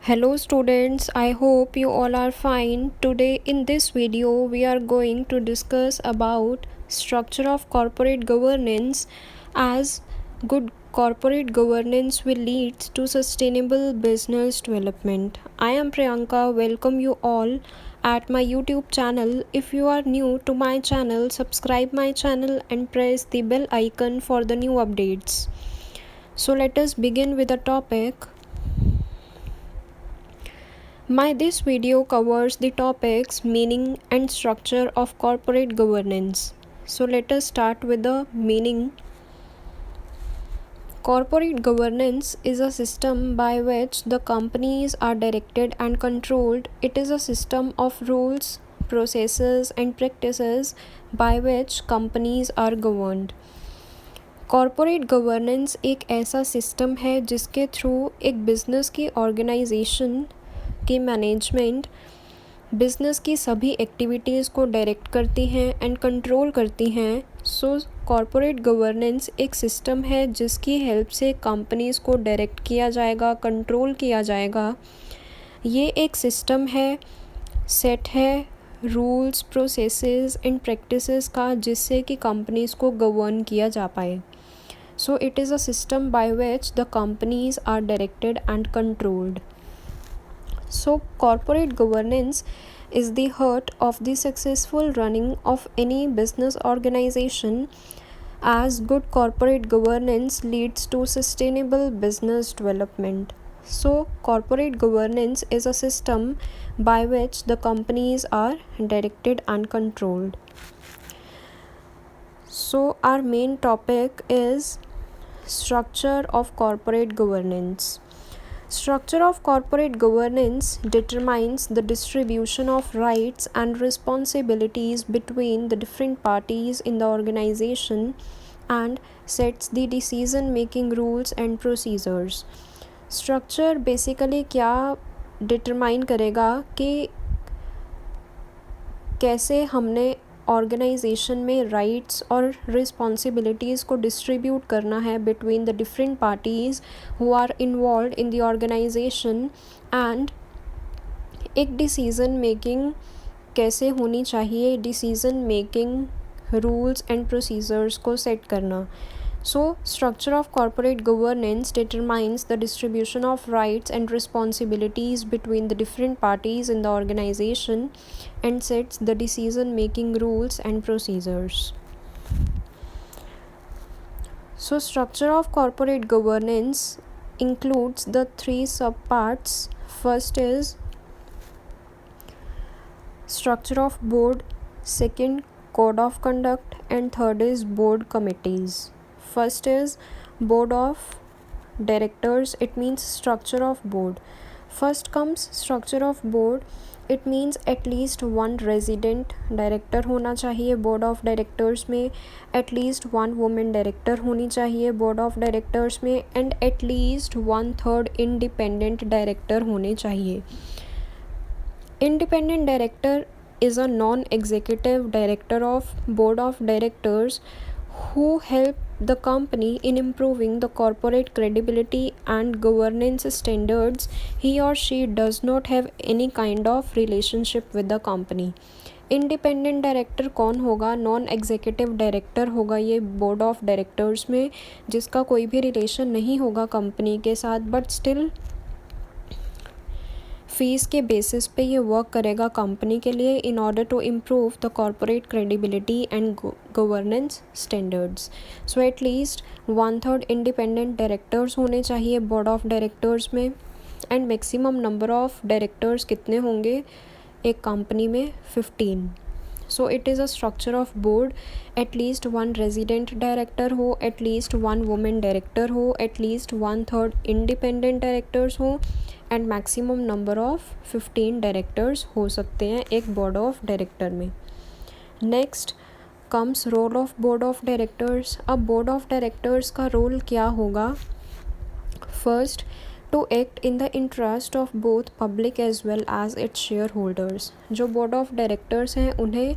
Hello students, I hope you all are fine. Today in this video we are going to discuss about structure of corporate governance, as good corporate governance will lead to sustainable business development. I am Priyanka, welcome you all at my YouTube channel. If you are new to my channel, subscribe my channel and press the bell icon for the new updates. So let us begin with the topic. This video covers the topics meaning and structure of corporate governance. So let us start with the meaning. Corporate governance is a system by which the companies are directed and controlled. It is a system of rules, processes and practices by which companies are governed. Corporate governance एक ऐसा system है जिसके through एक business की organisation की management business की सभी activities को डायरेक्ट करती हैं एंड कंट्रोल करती हैं. सो कॉरपोरेट गवर्नेंस एक सिस्टम है जिसकी हेल्प से कंपनीज़ को डायरेक्ट किया जाएगा, कंट्रोल किया जाएगा. ये एक सिस्टम है, सेट है रूल्स, प्रोसेसेस एंड प्रैक्टिसेस का, जिससे कि कंपनीज़ को गवर्न किया जा पाए. So it is a system by which the companies are directed and controlled. So corporate governance is the heart of the successful running of any business organization, as good corporate governance leads to sustainable business development. So corporate governance is a system by which the companies are directed and controlled. So our main topic is structure of corporate governance. Structure of corporate governance determines the distribution of rights and responsibilities between the different parties in the organization and sets the decision making rules and procedures. Structure basically क्या determine करेगा कि कैसे हमने organisation में rights और responsibilities को distribute करना है between the different parties who are involve in the organisation, and एक डिसीज़न मेकिंग कैसे होनी चाहिए, decision making rules and procedures को सेट करना. So, structure of corporate governance determines the distribution of rights and responsibilities between the different parties in the organization and sets the decision-making rules and procedures. So, structure of corporate governance includes the three subparts. First is structure of board, second code of conduct, and third is board committees. First is board of directors. It means structure of board. First comes structure of board. It means at least one resident director होना चाहिए board of directors में, at least one woman director होनी चाहिए board of directors में, and at least 1/3 independent director होने चाहिए. Independent director is a non-executive director of board of directors who help the company in improving the corporate credibility and governance standards. He or she does not have any kind of relationship with the company. Independent director कौन होगा? Non executive director होगा ये board of directors में, जिसका कोई भी relation नहीं होगा कंपनी के साथ, बट स्टिल फीस के बेसिस पे ये वर्क करेगा कंपनी के लिए in order to improve the corporate credibility and governance standards. So at least 1/3 independent directors होने चाहिए बोर्ड ऑफ डायरेक्टर्स में, and maximum number of directors कितने होंगे एक कंपनी में? 15. So it is a structure of board. At least 1 resident director हो, at least 1 women director हो, at least 1/3 independent directors हो, and maximum number of 15 directors हो सकते हैं एक बोर्ड ऑफ डायरेक्टर में. Next comes role of board of directors. अब board of directors का रोल क्या होगा? First, to act in the interest of both public as well as its shareholders. जो बोर्ड ऑफ डायरेक्टर्स हैं उन्हें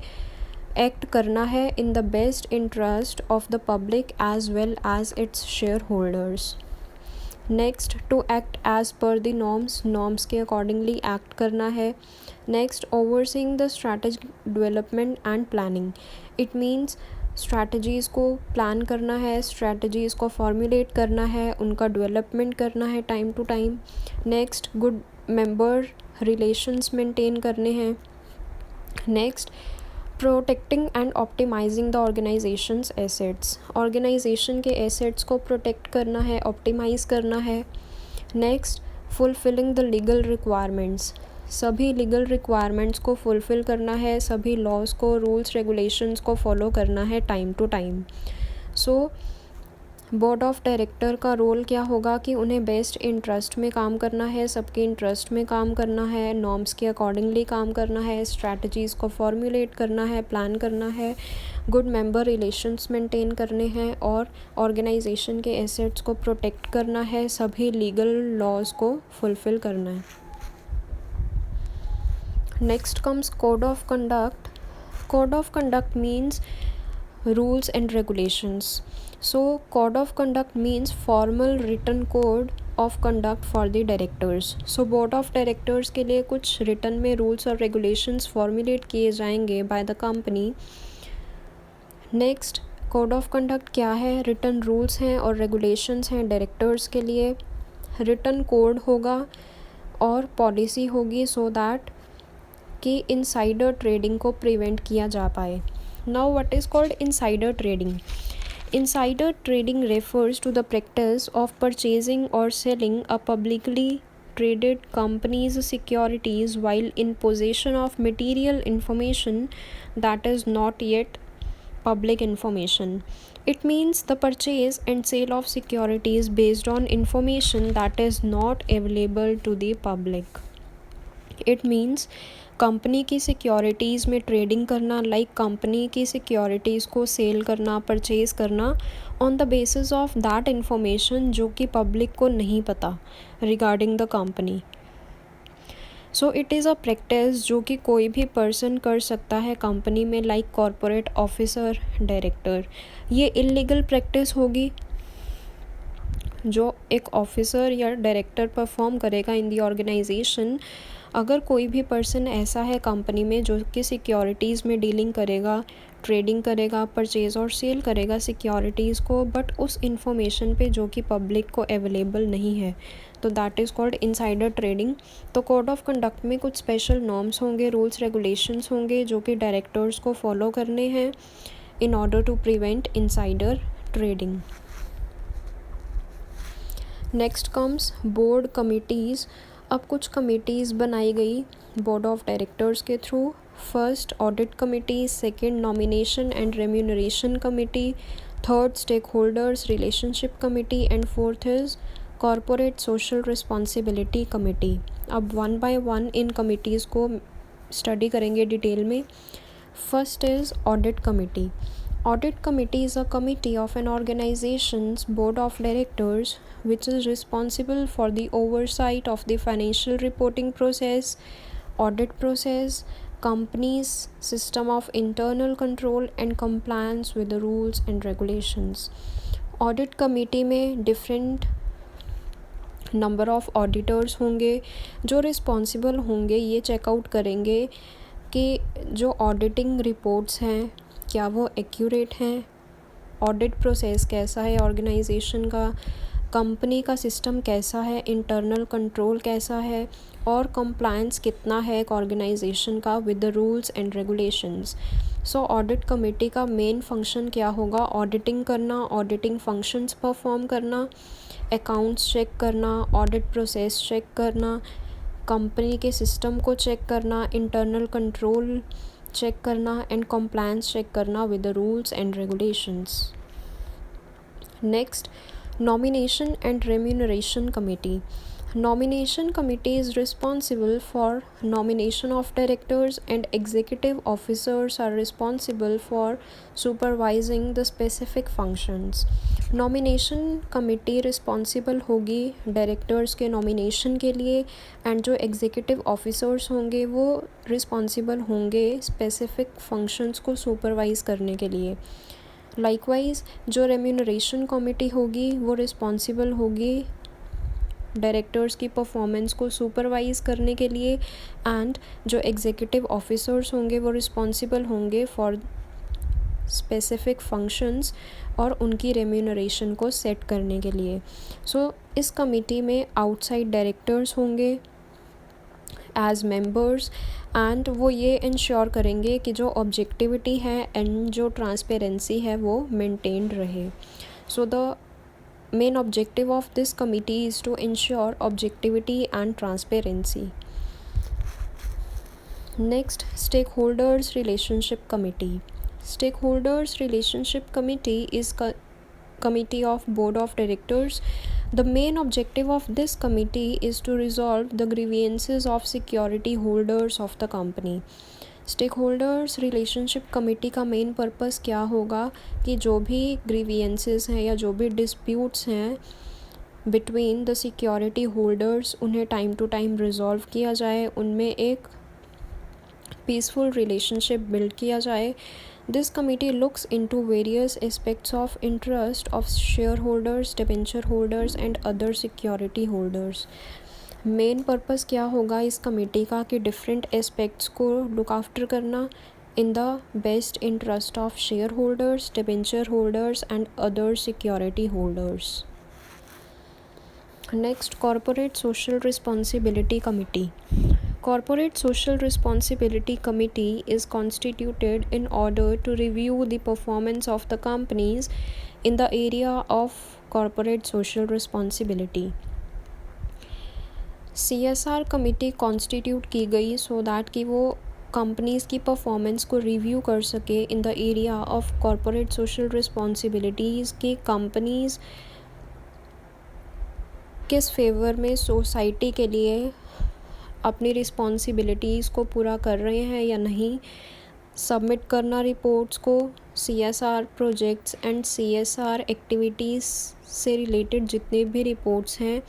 act करना है in the best interest of the public as well as its shareholders. Next, to act as per the norms के accordingly act करना है. Next, overseeing the strategic development and planning. It means strategies को plan करना है, strategies को formulate करना है, उनका डेवलपमेंट करना है time to time. Next, good member relations maintain करने हैं. Next, protecting and optimising the organisation's assets. Organisation के एसेट्स को प्रोटेक्ट करना है, ऑप्टिमाइज़ करना है. Next, fulfilling the legal requirements. सभी लीगल रिक्वायरमेंट्स को फुलफ़िल करना है, सभी लॉज को, रूल्स रेगुलेशंस को फॉलो करना है time to time. So board of director का रोल क्या होगा कि उन्हें बेस्ट इंटरेस्ट में काम करना है, सबके इंटरेस्ट में काम करना है, नॉर्म्स के अकॉर्डिंगली काम करना है, स्ट्रैटेजीज़ को फॉर्मुलेट करना है, प्लान करना है, गुड मेंबर रिलेशंस मेंटेन करने हैं और ऑर्गेनाइजेशन के एसेट्स को प्रोटेक्ट करना है, सभी लीगल लॉज को फुलफ़िल करना है. Next comes code of conduct. Code of conduct means rules and regulations. So code of conduct means formal written code of conduct for the directors. So board of directors के लिए कुछ written में rules और regulations formulate किए जाएंगे by the company. Next, code of conduct क्या है? written rules हैं और regulations हैं directors के लिए. written code होगा और policy होगी so that कि insider trading को prevent किया जा पाए. Now what is called insider trading? Insider trading refers to the practice of purchasing or selling a publicly traded company's securities while in possession of material information that is not yet public information. It means the purchase and sale of securities based on information that is not available to the public. It means company की securities में trading करना, like company की securities को cell करना, purchase करना on the basis of that information जो कि public को नहीं पता regarding the company. So it is a practice जो कि कोई भी पर्सन कर सकता है कंपनी में, लाइक कॉरपोरेट ऑफिसर, डायरेक्टर. ये इलीगल प्रैक्टिस होगी जो एक ऑफिसर या डायरेक्टर परफॉर्म करेगा इन दी ऑर्गेनाइजेशन. अगर कोई भी पर्सन ऐसा है कंपनी में जो कि सिक्योरिटीज़ में डीलिंग करेगा, ट्रेडिंग करेगा, परचेज़ और सेल करेगा सिक्योरिटीज़ को, बट उस इंफॉर्मेशन पे जो कि पब्लिक को अवेलेबल नहीं है, तो that is called insider trading. तो कोड ऑफ कंडक्ट में कुछ स्पेशल नॉर्म्स होंगे, रूल्स रेगुलेशंस होंगे जो कि डायरेक्टर्स को फॉलो करने हैं in order to prevent insider trading. Next comes board committees. अब कुछ कमिटीज़ बनाई गई बोर्ड ऑफ डायरेक्टर्स के थ्रू. First, audit committee. Second, nomination and remuneration committee. Third, stakeholders relationship committee. And fourth is corporate social responsibility committee. अब one by one in committees को study करेंगे detail में. First is audit committee. Audit committee is a committee of an organization's board of directors which is responsible for the oversight of the financial reporting process, audit process, company's system of internal control and compliance with the rules and regulations. Audit committee में different number of auditors होंगे जो responsible होंगे, ये checkout करेंगे कि जो auditing reports हैं क्या वो एक्यूरेट हैं, ऑडिट प्रोसेस कैसा है ऑर्गेनाइजेशन का, कंपनी का सिस्टम कैसा है, इंटरनल कंट्रोल कैसा है और कंप्लायंस कितना है एक ऑर्गेनाइजेशन का with the rules and regulations. So audit committee का मेन फंक्शन क्या होगा? ऑडिटिंग करना, ऑडिटिंग फंक्शंस परफॉर्म करना, अकाउंट्स चेक करना, ऑडिट प्रोसेस चेक करना, कंपनी के सिस्टम को चेक करना, इंटरनल कंट्रोल चेक करना एंड कंप्लायंस चेक करना with the rules and regulations. Next, nomination and remuneration committee. Nomination committee is responsible for nomination of directors and executive officers are responsible for supervising the specific functions. Nomination committee responsible होगी directors के nomination के लिए and जो executive officers होंगे वो responsible होंगे specific functions को supervise करने के लिए. लाइकवाइज जो रेम्यूनरेशन कमेटी होगी वो रिस्पॉन्सिबल होगी डायरेक्टर्स की परफॉर्मेंस को सुपरवाइज़ करने के लिए, एंड जो एग्जीक्यूटिव ऑफिसर्स होंगे वो रिस्पॉन्सिबल होंगे फॉर स्पेसिफिक फंक्शंस और उनकी रेम्यूनरेशन को सेट करने के लिए। सो इस कमिटी में आउटसाइड डायरेक्टर्स होंगे एज मेंबर्स, एंड वो ये इंश्योर करेंगे कि जो ऑब्जेक्टिविटी है एंड जो ट्रांसपेरेंसी है वो मेंटेन्ड रहे। So the main objective of this committee is to ensure objectivity and transparency. Next, stakeholders relationship committee. Stakeholders relationship committee is committee of board of directors. The main objective of this committee is to resolve the grievances of security holders of the company. Stakeholders relationship committee का main purpose क्या होगा कि जो भी grievances हैं या जो भी डिस्प्यूट्स हैं बिटवीन द सिक्योरिटी होल्डर्स उन्हें टाइम टू टाइम रिजॉल्व किया जाए, उनमें एक पीसफुल रिलेशनशिप बिल्ड किया जाए. This committee looks into various aspects of interest of share holders, debenture holders and other security holders. Main purpose क्या होगा इस कमेटी का कि डिफरेंट एस्पेक्ट्स को लुक आफ्टर करना इन the best interest of share holders, debenture holders and other security holders. Next, corporate social responsibility committee. Corporate Social Responsibility Committee is constituted in order to review the performance of the companies in the area of corporate social responsibility. CSR committee constitute की गई so that कि वो companies की performance को review कर सके in the area of corporate social responsibilities कि companies किस फेवर में सोसाइटी के लिए अपनी रिस्पॉन्सिबिलिटीज़ को पूरा कर रहे हैं या नहीं. सबमिट करना रिपोर्ट्स को, CSR projects and CSR activities से रिलेटेड जितने भी रिपोर्ट्स हैं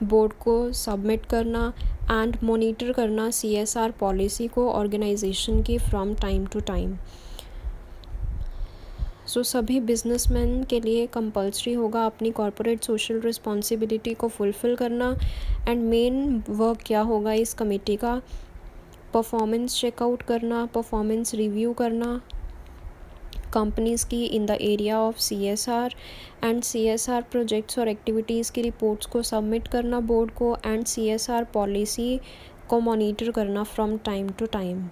बोर्ड को सबमिट करना, एंड मॉनिटर करना CSR पॉलिसी को ऑर्गेनाइजेशन की फ्रॉम टाइम टू टाइम. सो सभी बिजनेसमैन के लिए कंपल्सरी होगा अपनी कॉर्पोरेट सोशल रिस्पॉन्सिबिलिटी को फुलफ़िल करना. एंड मेन वर्क क्या होगा इस कमेटी का, परफॉर्मेंस चेकआउट करना, परफॉर्मेंस रिव्यू करना कंपनीज़ की in the area of CSR, and CSR projects और एक्टिविटीज़ की रिपोर्ट्स को सबमिट करना बोर्ड को, एंड CSR पॉलिसी को मॉनिटर करना फ्रॉम टाइम टू टाइम.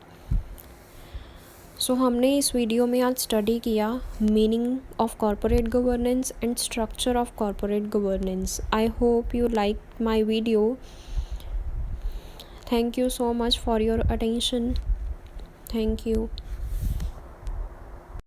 सो हमने इस वीडियो में आज स्टडी किया meaning of corporate governance and structure of corporate governance. I hope you like my video. Thank you so much for your attention. Thank you.